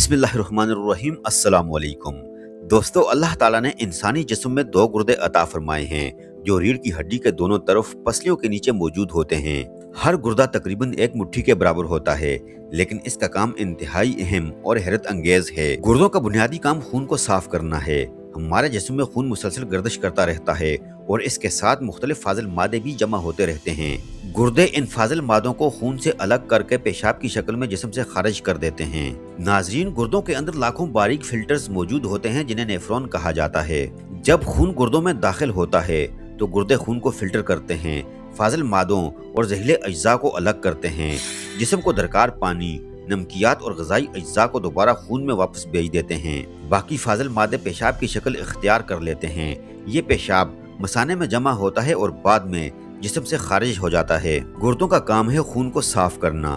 बिस्मिल्लाहिर्रहमानिर्रहीम अस्सलाम वालेकुम। दोस्तों, अल्लाह ताला ने इंसानी जिस्म में दो गुर्दे अता फरमाए हैं जो रीढ़ की हड्डी के दोनों तरफ पसलियों के नीचे मौजूद होते हैं। हर गुर्दा तकरीबन एक मुट्ठी के बराबर होता है, लेकिन इसका काम इंतहाई अहम और हैरत अंगेज है। गुर्दों का बुनियादी काम खून को साफ करना है। हमारे जिस्म में खून मुसलसल गर्दिश करता रहता है और इसके साथ मुख्तलिफ फाजिल मादे भी जमा होते रहते हैं। गुर्दे इन फाजिल मादों को खून से अलग करके पेशाब की शक्ल में जिस्म से खारिज कर देते हैं। नाजरीन, गुर्दों के अंदर लाखों बारीक फिल्टर्स मौजूद होते हैं जिन्हें नेफ्रॉन कहा जाता है। जब खून गुर्दों में दाखिल होता है तो गुर्दे खून को फिल्टर करते हैं, फाजिल मादों और जहरीले अज्जा को अलग करते हैं। जिस्म को दरकार पानी, नमकियात और ग़िज़ाई अज्जा को दोबारा खून में वापस भेज देते हैं। बाकी फाजिल मादे पेशाब की शक्ल इख्तियार कर लेते हैं। ये पेशाब मसाने में जमा होता है और बाद में जिस्म से खारिज हो जाता है। गुर्दों का काम है खून को साफ करना,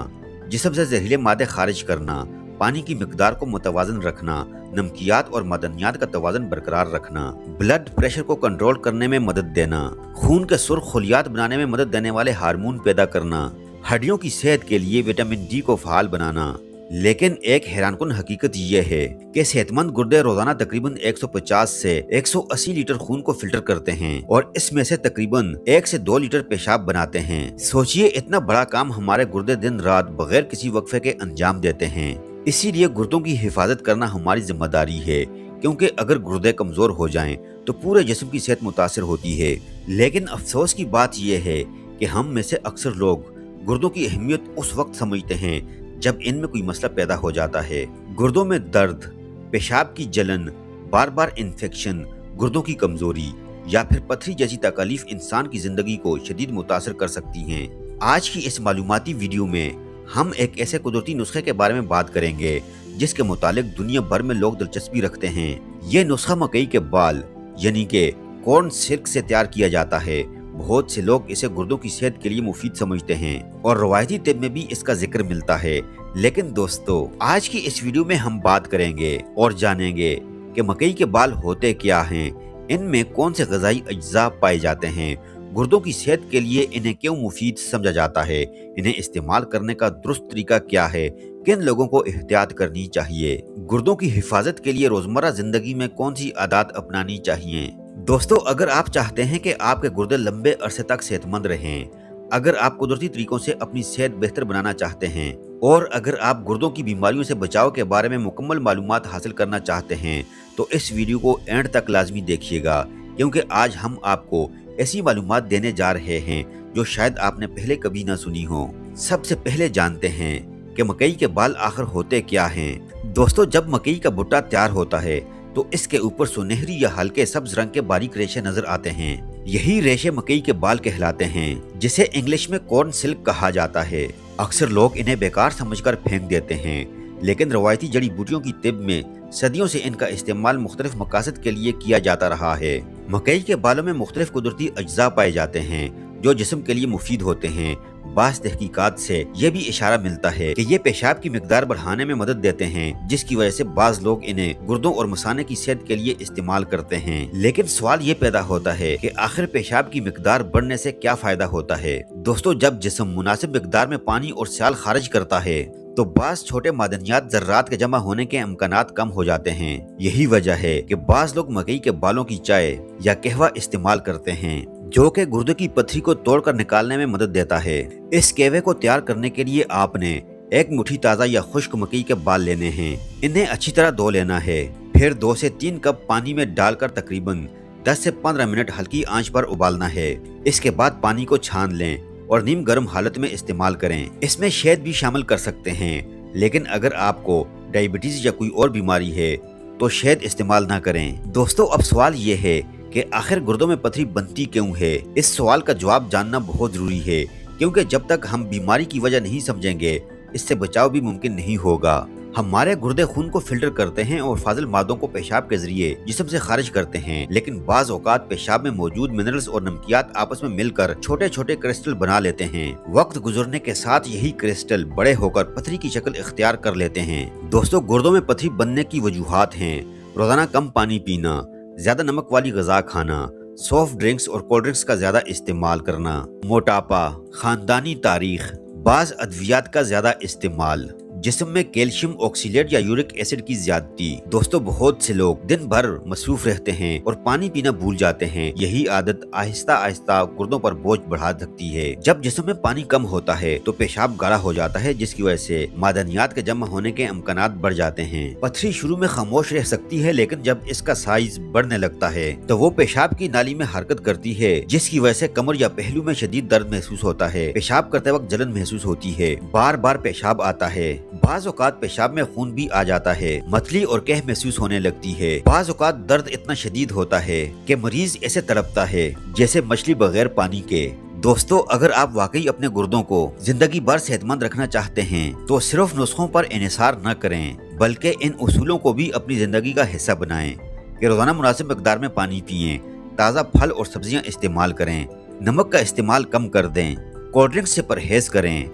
जिस्म से जहरीले मादे खारिज करना, पानी की मिकदार को मुतवाज़न रखना, नमकियात और मदनियात का तवाज़न बरकरार रखना, ब्लड प्रेशर को कंट्रोल करने में मदद देना, खून के सुर्ख खलियात बनाने में मदद देने वाले हार्मोन पैदा करना, हड्डियों की सेहत के लिए विटामिन डी को फ़ाल बनाना। लेकिन एक हैरानकुन हकीकत यह है कि सेहतमंद गुर्दे रोजाना तकरीबन 150 से 180 लीटर खून को फिल्टर करते हैं और इसमें से तकरीबन 1 से 2 लीटर पेशाब बनाते हैं। सोचिए, इतना बड़ा काम हमारे गुर्दे दिन रात बगैर किसी वक्फे के अंजाम देते हैं। इसीलिए गुर्दों की हिफाजत करना हमारी जिम्मेदारी है, क्योंकि अगर गुर्दे कमजोर हो जाएं तो पूरे जिस्म की सेहत मुतासिर होती है। लेकिन अफसोस की बात यह है कि हम में से अक्सर लोग गुर्दों की अहमियत उस वक्त समझते हैं जब इनमें कोई मसला पैदा हो जाता है। गुर्दों में दर्द, पेशाब की जलन, बार बार इन्फेक्शन, गुर्दों की कमजोरी या फिर पथरी जैसी तकलीफ इंसान की जिंदगी को शदीद मुतासर कर सकती हैं। आज की इस मालूमाती वीडियो में हम एक ऐसे कुदरती नुस्खे के बारे में बात करेंगे जिसके मुतालिक दुनिया भर में लोग दिलचस्पी रखते हैं। ये नुस्खा मकई के बाल यानी कि कॉर्न सिल्क से तैयार किया जाता है। बहुत से लोग इसे गुर्दों की सेहत के लिए मुफीद समझते हैं और रवायती तिब में भी इसका जिक्र मिलता है। लेकिन दोस्तों, आज की इस वीडियो में हम बात करेंगे और जानेंगे कि मकई के बाल होते क्या हैं, इनमें कौन से ग़िज़ाई अज्जा पाए जाते हैं, गुर्दों की सेहत के लिए इन्हें क्यों मुफीद समझा जाता है, इन्हें इस्तेमाल करने का दुरुस्त तरीका क्या है, किन लोगों को एहतियात करनी चाहिए, गुर्दों की हिफाजत के लिए रोजमर्रा जिंदगी में कौन सी आदत अपनानी चाहिए। दोस्तों, अगर आप चाहते हैं कि आपके गुर्दे लंबे अरसे तक सेहतमंद रहें, अगर आप कुदरती तरीकों से अपनी सेहत बेहतर बनाना चाहते हैं और अगर आप गुर्दों की बीमारियों से बचाव के बारे में मुकम्मल मालूमात हासिल करना चाहते हैं तो इस वीडियो को एंड तक लाजमी देखिएगा, क्योंकि आज हम आपको ऐसी मालूमात देने जा रहे हैं जो शायद आपने पहले कभी ना सुनी हो। सबसे पहले जानते हैं कि मकई के बाल आखिर होते क्या हैं। दोस्तों, जब मकई का भुट्टा तैयार होता है तो इसके ऊपर सुनहरी या हल्के सब्ज रंग के बारीक रेशे नजर आते हैं। यही रेशे मकई के बाल कहलाते हैं, जिसे इंग्लिश में कॉर्न सिल्क कहा जाता है। अक्सर लोग इन्हें बेकार समझकर फेंक देते हैं, लेकिन रवायती जड़ी बूटियों की तिब में सदियों से इनका इस्तेमाल मुख्तलिफ मकासद के लिए किया जाता रहा है। मकई के बालों में मुख्तलिफ कुदरती अज्जा पाए जाते हैं जो जिस्म के लिए मुफीद होते हैं। बास तहकीकात से ये भी इशारा मिलता है कि ये पेशाब की मिकदार बढ़ाने में मदद देते हैं, जिसकी वजह से बाज लोग इन्हें गुर्दों और मसाने की सेहत के लिए इस्तेमाल करते हैं। लेकिन सवाल ये पैदा होता है कि आखिर पेशाब की मिकदार बढ़ने से क्या फायदा होता है। दोस्तों, जब जिस्म मुनासिब मिकदार में पानी और स्याल खारिज करता है तो बास छोटे मादनियात जर्रात के जमा होने के इम्कानात कम हो जाते हैं। यही वजह है कि बाज लोग मकई के बालों की चाय या कहवा इस्तेमाल करते हैं, जो कि गुर्दे की पथरी को तोड़कर निकालने में मदद देता है। इस कहवे को तैयार करने के लिए आपने एक मुट्ठी ताज़ा या खुश्क मकई के बाल लेने हैं। इन्हें अच्छी तरह धो लेना है, फिर 2 से 3 कप पानी में डालकर तकरीबन 10 से 15 मिनट हल्की आंच पर उबालना है। इसके बाद पानी को छान लें और नीम गर्म हालत में इस्तेमाल करें। इसमें शहद भी शामिल कर सकते हैं, लेकिन अगर आपको डायबिटीज या कोई और बीमारी है तो शहद इस्तेमाल ना करें। दोस्तों, अब सवाल ये है कि आखिर गुर्दों में पथरी बनती क्यों है। इस सवाल का जवाब जानना बहुत जरूरी है, क्योंकि जब तक हम बीमारी की वजह नहीं समझेंगे इससे बचाव भी मुमकिन नहीं होगा। हमारे गुर्दे खून को फिल्टर करते हैं और फाजिल मादों को पेशाब के जरिए जिस्म से खारिज करते हैं, लेकिन बाज औकात पेशाब में मौजूद मिनरल्स और नमकियात आपस में मिलकर छोटे छोटे क्रिस्टल बना लेते हैं। वक्त गुजरने के साथ यही क्रिस्टल बड़े होकर पथरी की शक्ल इख्तियार कर लेते हैं। दोस्तों, गुर्दों में पथरी बनने की वजूहात हैं: रोजाना कम पानी पीना, ज्यादा नमक वाली ग़िज़ा खाना, सॉफ्ट ड्रिंक्स और कोल्ड ड्रिंक्स का ज्यादा इस्तेमाल करना, मोटापा, खानदानी तारीख, बाज अद्वियात का ज्यादा इस्तेमाल, जिस्म में कैल्शियम ऑक्सीलेट या यूरिक एसिड की ज्यादती। दोस्तों बहुत से लोग दिन भर मसरूफ रहते हैं और पानी पीना भूल जाते हैं। यही आदत आहिस्ता आहिस्ता गुर्दों पर बोझ बढ़ा सकती है। जब जिस्म में पानी कम होता है तो पेशाब गाढ़ा हो जाता है, जिसकी वजह से मादनियात के जमा होने के इम्कानात बढ़ जाते हैं। पथरी शुरू में खामोश रह सकती है, लेकिन जब इसका साइज बढ़ने लगता है तो वो पेशाब की नाली में हरकत करती है, जिसकी वजह से कमर या पहलू में शदीद दर्द महसूस होता है। पेशाब करते वक्त जलन महसूस होती है, बार बार पेशाब आता है, बाज़ औक़ात पेशाब में खून भी आ जाता है, मतली और कह महसूस होने लगती है। बाज़ औक़ात दर्द इतना शदीद होता है कि मरीज ऐसे तड़पता है जैसे मछली बगैर पानी के। दोस्तों अगर आप वाकई अपने गुर्दों को जिंदगी भर सेहतमंद रखना चाहते हैं तो सिर्फ नुस्खों पर इन्हिसार न करें, बल्कि इन उसूलों को भी अपनी जिंदगी का हिस्सा बनाएं कि रोजाना मुनासिब मिकदार में पानी पिएं, ताज़ा फल और सब्जियां इस्तेमाल करें, नमक का इस्तेमाल कम कर दें, कोल्ड ड्रिंक्स से परहेज करें,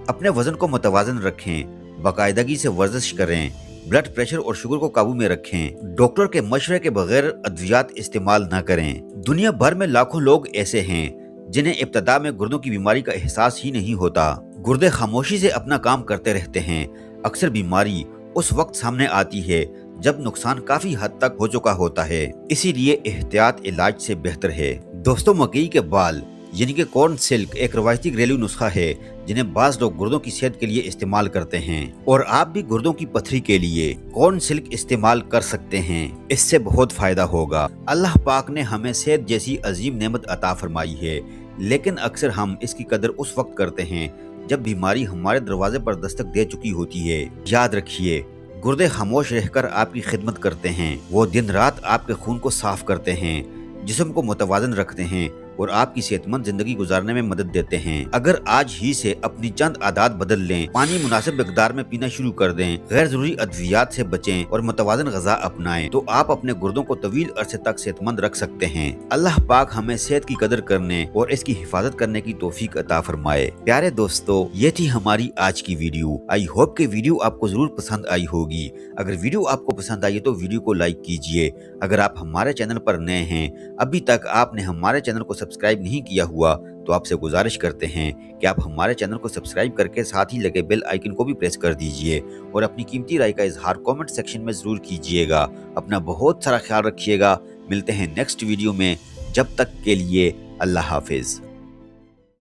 अपने वजन को मुतवाजन रखें, बाकायदगी से वर्जिश करें, ब्लड प्रेशर और शुगर को काबू में रखें, डॉक्टर के मशवरे के बगैर अद्वियात इस्तेमाल न करें। दुनिया भर में लाखों लोग ऐसे हैं जिन्हें इब्तदा में गुर्दों की बीमारी का एहसास ही नहीं होता। गुर्दे खामोशी से अपना काम करते रहते हैं। अक्सर बीमारी उस वक्त सामने आती है जब नुकसान काफी हद तक हो चुका होता है, इसीलिए एहतियात इलाज से बेहतर है। दोस्तों मकई के बाल यानी कि कॉर्न सिल्क एक रवायती घरेलू नुस्खा है जिन्हें बाज़ लोग गुर्दों की सेहत के लिए इस्तेमाल करते हैं, और आप भी गुर्दों की पथरी के लिए कॉर्न सिल्क इस्तेमाल कर सकते हैं। इससे बहुत फायदा होगा। अल्लाह पाक ने हमें सेहत जैसी अजीम नेमत अता फरमाई है, लेकिन अक्सर हम इसकी कदर उस वक्त करते हैं जब बीमारी हमारे दरवाजे पर दस्तक दे चुकी होती है। याद रखिए, गुर्दे खामोश रहकर आपकी खिदमत करते हैं। वो दिन रात आपके खून को साफ करते हैं, जिस्म को मुतवाजन रखते हैं और आपकी सेहतमंद जिंदगी गुजारने में मदद देते हैं। अगर आज ही से अपनी चंद आदत बदल लें, पानी मुनासिब मिकदार में पीना शुरू कर दें, गैर जरूरी अद्वियात से बचें और मुतवाजन ग़िज़ा अपनाएं, तो आप अपने गुर्दों को तवील अरसे तक सेहतमंद रख सकते हैं। अल्लाह पाक हमें सेहत की कदर करने और इसकी हिफाजत करने की तौफीक अता फरमाए। प्यारे दोस्तों, ये थी हमारी आज की वीडियो। आई होप कि वीडियो आपको जरूर पसंद आई होगी। अगर वीडियो आपको पसंद आई है तो वीडियो को लाइक कीजिए। अगर आप हमारे चैनल पर नए हैं, अभी तक आपने हमारे चैनल को सब्सक्राइब नहीं किया हुआ, तो आपसे गुजारिश करते हैं कि आप हमारे चैनल को सब्सक्राइब करके साथ ही लगे बेल आइकन को भी प्रेस कर दीजिए और अपनी कीमती राय का इजहार कमेंट सेक्शन में जरूर कीजिएगा। अपना बहुत सारा ख्याल रखिएगा। मिलते हैं नेक्स्ट वीडियो में, जब तक के लिए अल्लाह हाफिज।